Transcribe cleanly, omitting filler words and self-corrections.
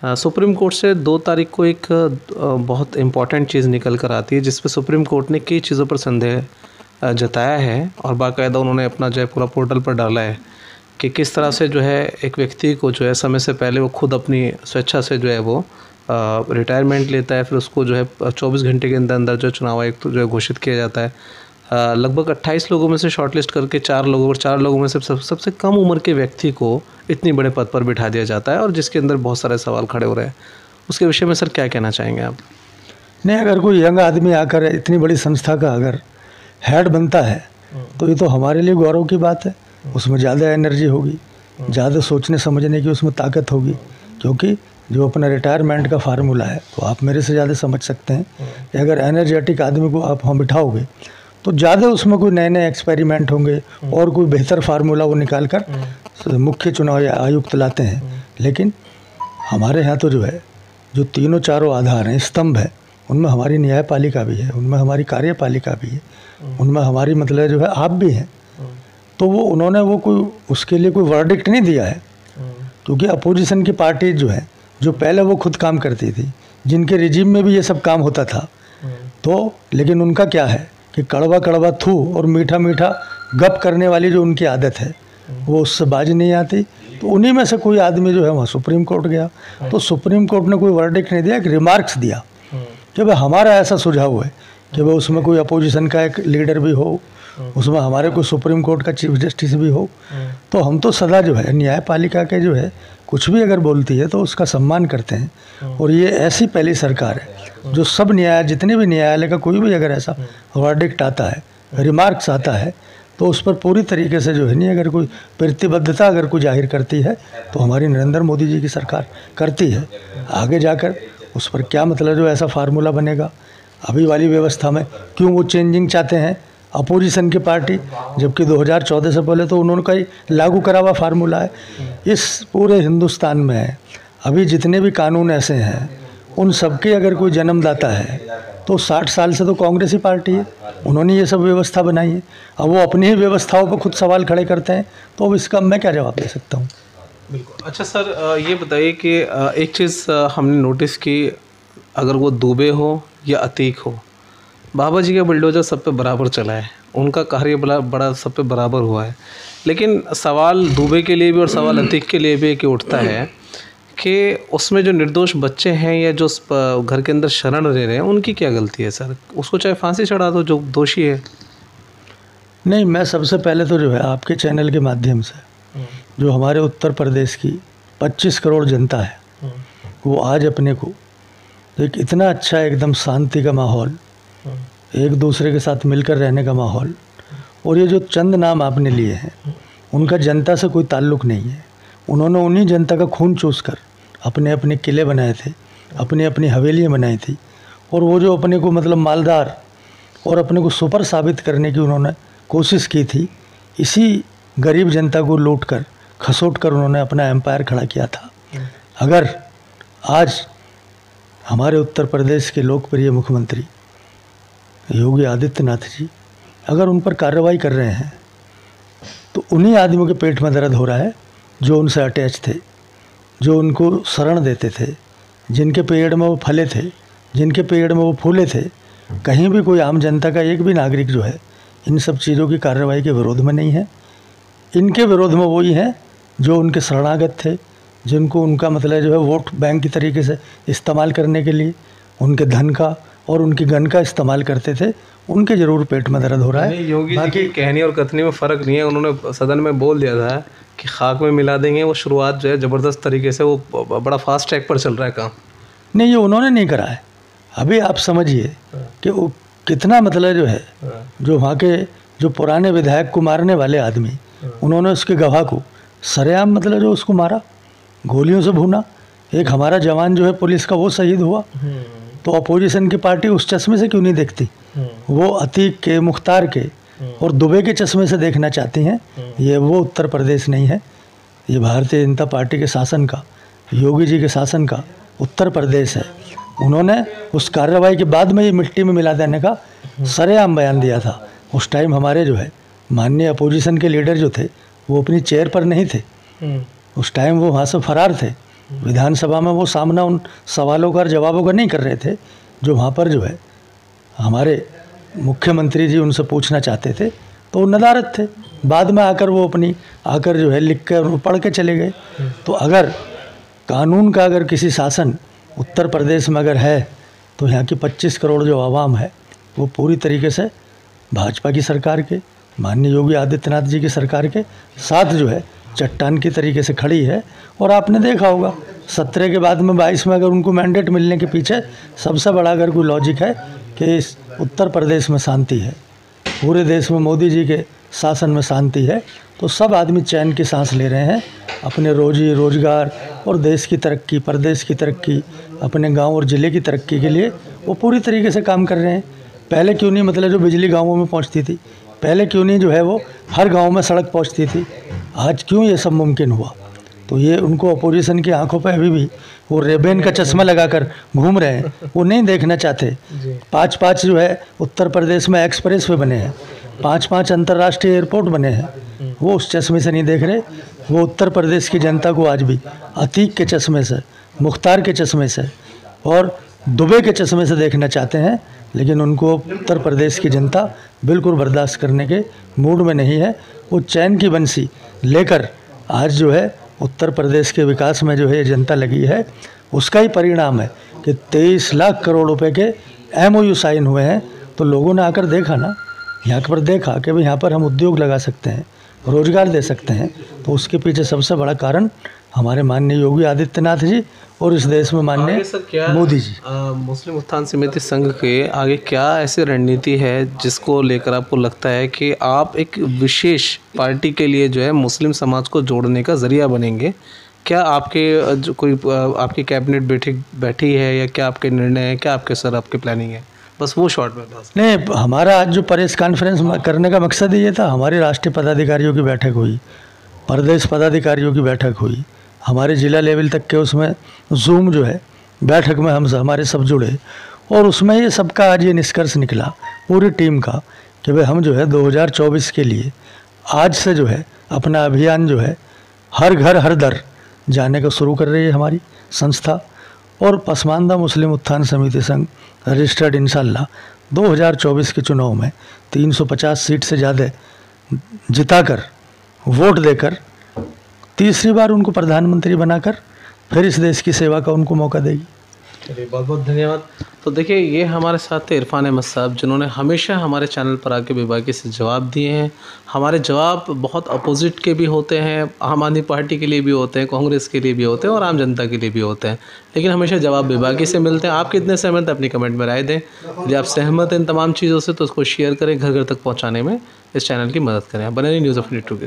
Supreme court से 2 तारीख को एक बहुत इम्पॉर्टेंट चीज़ निकल कर आती है, जिस पे सुप्रीम कोर्ट ने कई चीज़ों पर संदेह जताया है और बाकायदा उन्होंने अपना जो है पूरा पोर्टल पर डाला है कि किस तरह से जो है एक व्यक्ति को जो है समय से पहले वो खुद अपनी स्वेच्छा से जो है वो रिटायरमेंट लेता है, फिर उसको जो है 24 घंटे के अंदर अंदर जो चुनाव आयुक्त तो जो है घोषित किया जाता है। लगभग 28 लोगों में से शॉर्टलिस्ट करके 4 लोगों में से सबसे कम उम्र के व्यक्ति को इतनी बड़े पद पर बिठा दिया जाता है और जिसके अंदर बहुत सारे सवाल खड़े हो रहे हैं। उसके विषय में सर क्या कहना चाहेंगे आप? नहीं, अगर कोई यंग आदमी आकर इतनी बड़ी संस्था का अगर हेड बनता है तो ये तो हमारे लिए गौरव की बात है। उसमें ज़्यादा एनर्जी होगी, ज़्यादा सोचने समझने की उसमें ताकत होगी, क्योंकि जो अपना रिटायरमेंट का फार्मूला है तो आप मेरे से ज़्यादा समझ सकते हैं कि अगर एनर्जेटिक आदमी को आप वहाँ बिठाओगे तो ज़्यादा उसमें कोई नए नए एक्सपेरिमेंट होंगे और कोई बेहतर फार्मूला वो निकाल कर मुख्य चुनाव आयुक्त लाते हैं। लेकिन हमारे यहाँ तो जो है जो तीनों चारों आधार हैं, स्तंभ है, उनमें हमारी न्यायपालिका भी है, उनमें हमारी कार्यपालिका भी है, उनमें हमारी मतलब जो है आप भी हैं। तो वो उन्होंने वो कोई उसके लिए कोई वर्डिक्ट नहीं दिया है, क्योंकि अपोजिशन की पार्टी जो है जो पहले वो खुद काम करती थी, जिनके रिजीम में भी ये सब काम होता था, तो लेकिन उनका क्या है कि कड़वा कड़वा थू और मीठा मीठा गप करने वाली जो उनकी आदत है वो उससे बाज नहीं आती। तो उन्हीं में से कोई आदमी जो है वहाँ सुप्रीम कोर्ट गया, तो सुप्रीम कोर्ट ने कोई वर्डिक्ट नहीं दिया, एक रिमार्क्स दिया कि भाई हमारा ऐसा सुझाव है कि भाई उसमें कोई अपोजिशन का एक लीडर भी हो, उसमें हमारे कोई सुप्रीम कोर्ट का चीफ जस्टिस भी हो। तो हम तो सदा जो है न्यायपालिका के जो है कुछ भी अगर बोलती है तो उसका सम्मान करते हैं। और ये ऐसी पहली सरकार है जो सब जितने भी न्यायालय का कोई भी अगर ऐसा वर्डिक्ट आता है, रिमार्क्स आता है, तो उस पर पूरी तरीके से जो है नहीं अगर कोई प्रतिबद्धता अगर कोई जाहिर करती है तो हमारी नरेंद्र मोदी जी की सरकार करती है। आगे जाकर उस पर क्या मतलब जो ऐसा फार्मूला बनेगा, अभी वाली व्यवस्था में क्यों वो चेंजिंग चाहते हैं अपोजिशन की पार्टी, जबकि 2014 से पहले तो उन्होंने कई लागू करा हुआ फार्मूला है। इस पूरे हिंदुस्तान में अभी जितने भी कानून ऐसे हैं उन सबके अगर कोई जन्मदाता है तो 60 साल से तो कांग्रेस ही पार्टी है, उन्होंने ये सब व्यवस्था बनाई है। अब वो अपनी ही व्यवस्थाओं पर खुद सवाल खड़े करते हैं, तो अब इसका मैं क्या जवाब दे सकता हूँ? बिल्कुल। अच्छा सर, ये बताइए कि एक चीज़ हमने नोटिस की, अगर वो दुबे हो या अतीक हो, बाबा जी का बुलडोजर सब पे बराबर चला है, उनका कार्य बड़ा सब पे बराबर हुआ है। लेकिन सवाल दुबे के लिए भी और सवाल अतीक के लिए भी एक उठता है कि उसमें जो निर्दोष बच्चे हैं या जो घर के अंदर शरण रह रहे हैं उनकी क्या गलती है सर? उसको चाहे फांसी चढ़ा दो जो दोषी है। नहीं, मैं सबसे पहले तो जो है आपके चैनल के माध्यम से जो हमारे उत्तर प्रदेश की 25 करोड़ जनता है वो आज अपने को एक इतना अच्छा एकदम शांति का माहौल, एक दूसरे के साथ मिलकर रहने का माहौल, और ये जो चंद नाम आपने लिए हैं उनका जनता से कोई ताल्लुक़ नहीं है। उन्होंने उन्हीं जनता का खून चूस कर अपने अपने किले बनाए थे, अपनी अपनी हवेलियाँ बनाई थी, और वो जो अपने को मतलब मालदार और अपने को सुपर साबित करने की उन्होंने कोशिश की थी, इसी गरीब जनता को लूट कर खसोट कर उन्होंने अपना एम्पायर खड़ा किया था। अगर आज हमारे उत्तर प्रदेश के लोकप्रिय मुख्यमंत्री योगी आदित्यनाथ जी अगर उन पर कार्रवाई कर रहे हैं तो उन्हीं आदमियों के पेट में दर्द हो रहा है जो उनसे अटैच थे, जो उनको शरण देते थे, जिनके पेड़ में वो फले थे, जिनके पेड़ में वो फूले थे। कहीं भी कोई आम जनता का एक भी नागरिक जो है इन सब चीज़ों की कार्रवाई के विरोध में नहीं है। इनके विरोध में वही हैं जो उनके शरणागत थे, जिनको उनका मतलब जो है वोट बैंक की तरीके से इस्तेमाल करने के लिए उनके धन का और उनकी गन का इस्तेमाल करते थे, उनके ज़रूर पेट में दर्द हो रहा है। योगी जी की कहनी और कथनी में फ़र्क नहीं है। उन्होंने सदन में बोल दिया था कि खाक में मिला देंगे। वो शुरुआत जो है ज़बरदस्त तरीके से, वो बड़ा फास्ट ट्रैक पर चल रहा है काम। नहीं, ये उन्होंने नहीं करा है। अभी आप समझिए कि वो कितना मतलब जो है जो वहाँ के जो पुराने विधायक को मारने वाले आदमी, उन्होंने उसके गवाह को सरेआम मतलब जो उसको मारा, गोलियों से भूना। एक हमारा जवान जो है पुलिस का वो शहीद हुआ, तो अपोजिशन की पार्टी उस चश्मे से क्यों नहीं देखती? वो अतीक के, मुख्तार के और दुबे के चश्मे से देखना चाहती हैं। ये वो उत्तर प्रदेश नहीं है, ये भारतीय जनता पार्टी के शासन का, योगी जी के शासन का उत्तर प्रदेश है। उन्होंने उस कार्रवाई के बाद में ये मिट्टी में मिला देने का सरेआम बयान दिया था। उस टाइम हमारे जो है माननीय अपोजिशन के लीडर जो थे वो अपनी चेयर पर नहीं थे, उस टाइम वो वहाँ से फरार थे। विधानसभा में वो सामना उन सवालों का और जवाबों का नहीं कर रहे थे जो वहाँ पर जो है हमारे मुख्यमंत्री जी उनसे पूछना चाहते थे, तो वो नदारद थे। बाद में आकर वो अपनी जो है लिख कर पढ़ के चले गए। तो अगर कानून का अगर किसी शासन उत्तर प्रदेश में अगर है तो यहाँ की 25 करोड़ जो आवाम है वो पूरी तरीके से भाजपा की सरकार के, माननीय योगी आदित्यनाथ जी की सरकार के साथ जो है चट्टान की तरीके से खड़ी है। और आपने देखा होगा 17 के बाद में 22 में अगर उनको मैंडेट मिलने के पीछे सबसे बड़ा अगर कोई लॉजिक है कि इस उत्तर प्रदेश में शांति है, पूरे देश में मोदी जी के शासन में शांति है, तो सब आदमी चैन की सांस ले रहे हैं। अपने रोजी रोजगार और देश की तरक्की, प्रदेश की तरक्की, अपने गांव और ज़िले की तरक्की के लिए वो पूरी तरीके से काम कर रहे हैं। पहले क्यों नहीं, मतलब जो बिजली गाँवों में पहुंचती थी, पहले क्यों नहीं जो है वो हर गांव में सड़क पहुंचती थी, आज क्यों ये सब मुमकिन हुआ? तो ये उनको अपोजिशन की आंखों पर अभी भी वो रेबेन का चश्मा लगाकर घूम रहे हैं, वो नहीं देखना चाहते। 5-5 जो है उत्तर प्रदेश में एक्सप्रेस वे बने हैं, 5-5 अंतर्राष्ट्रीय एयरपोर्ट बने हैं, वो उस चश्मे से नहीं देख रहे। वो उत्तर प्रदेश की जनता को आज भी अतीक के चश्मे से, मुख्तार के चश्मे से और दुबे के चश्मे से देखना चाहते हैं, लेकिन उनको उत्तर प्रदेश की जनता बिल्कुल बर्दाश्त करने के मूड में नहीं है। वो चैन की बंसी लेकर आज जो है उत्तर प्रदेश के विकास में जो है ये जनता लगी है। उसका ही परिणाम है कि 23 लाख करोड़ रुपए के MOU साइन हुए हैं। तो लोगों ने आकर देखा ना, यहाँ पर देखा कि भाई यहाँ पर हम उद्योग लगा सकते हैं, रोजगार दे सकते हैं। तो उसके पीछे सबसे बड़ा कारण हमारे माननीय योगी आदित्यनाथ जी और इस देश में माननीय मोदी जी। मुस्लिम उत्थान समिति संघ के आगे क्या ऐसी रणनीति है जिसको लेकर आपको लगता है कि आप एक विशेष पार्टी के लिए जो है मुस्लिम समाज को जोड़ने का जरिया बनेंगे? क्या आपके जो कोई आपकी कैबिनेट बैठी है या क्या आपके निर्णय है, क्या आपके सर आपकी प्लानिंग है? बस वो शॉर्ट में बस। नहीं, हमारा आज जो प्रेस कॉन्फ्रेंस करने का मकसद ही ये था। हमारी राष्ट्रीय पदाधिकारियों की बैठक हुई, प्रदेश पदाधिकारियों की बैठक हुई, हमारे ज़िला लेवल तक के उसमें जूम जो है बैठक में हमारे सब जुड़े, और उसमें ये सबका आज ये निष्कर्ष निकला पूरी टीम का कि भाई हम जो है 2024 के लिए आज से जो है अपना अभियान जो है हर घर हर दर जाने का शुरू कर रही है हमारी संस्था। और पसमानदा मुस्लिम उत्थान समिति संघ रजिस्टर्ड इंशाल्लाह 2024 के चुनाव में 350 सीट से ज़्यादा जिताकर, वोट देकर, तीसरी बार उनको प्रधानमंत्री बनाकर फिर इस देश की सेवा का उनको मौका देगी। चलिए, बहुत बहुत धन्यवाद। तो देखिए, ये हमारे साथ थे इरफान अहमद साहब, जिन्होंने हमेशा हमारे चैनल पर आके बेबाकी से जवाब दिए हैं। हमारे जवाब बहुत अपोजिट के भी होते हैं, आम आदमी पार्टी के लिए भी होते हैं, कांग्रेस के लिए भी होते हैं और आम जनता के लिए भी होते हैं, लेकिन हमेशा जवाब बेबाकी से मिलते हैं। आप कितने सहमत हैं अपनी कमेंट में राय दें। यदि आप सहमत हैं इन तमाम चीज़ों से तो उसको शेयर करें, घर घर तक पहुँचाने में इस चैनल की मदद करें। बने रहिए न्यूज़ ऑफ इंडिया के।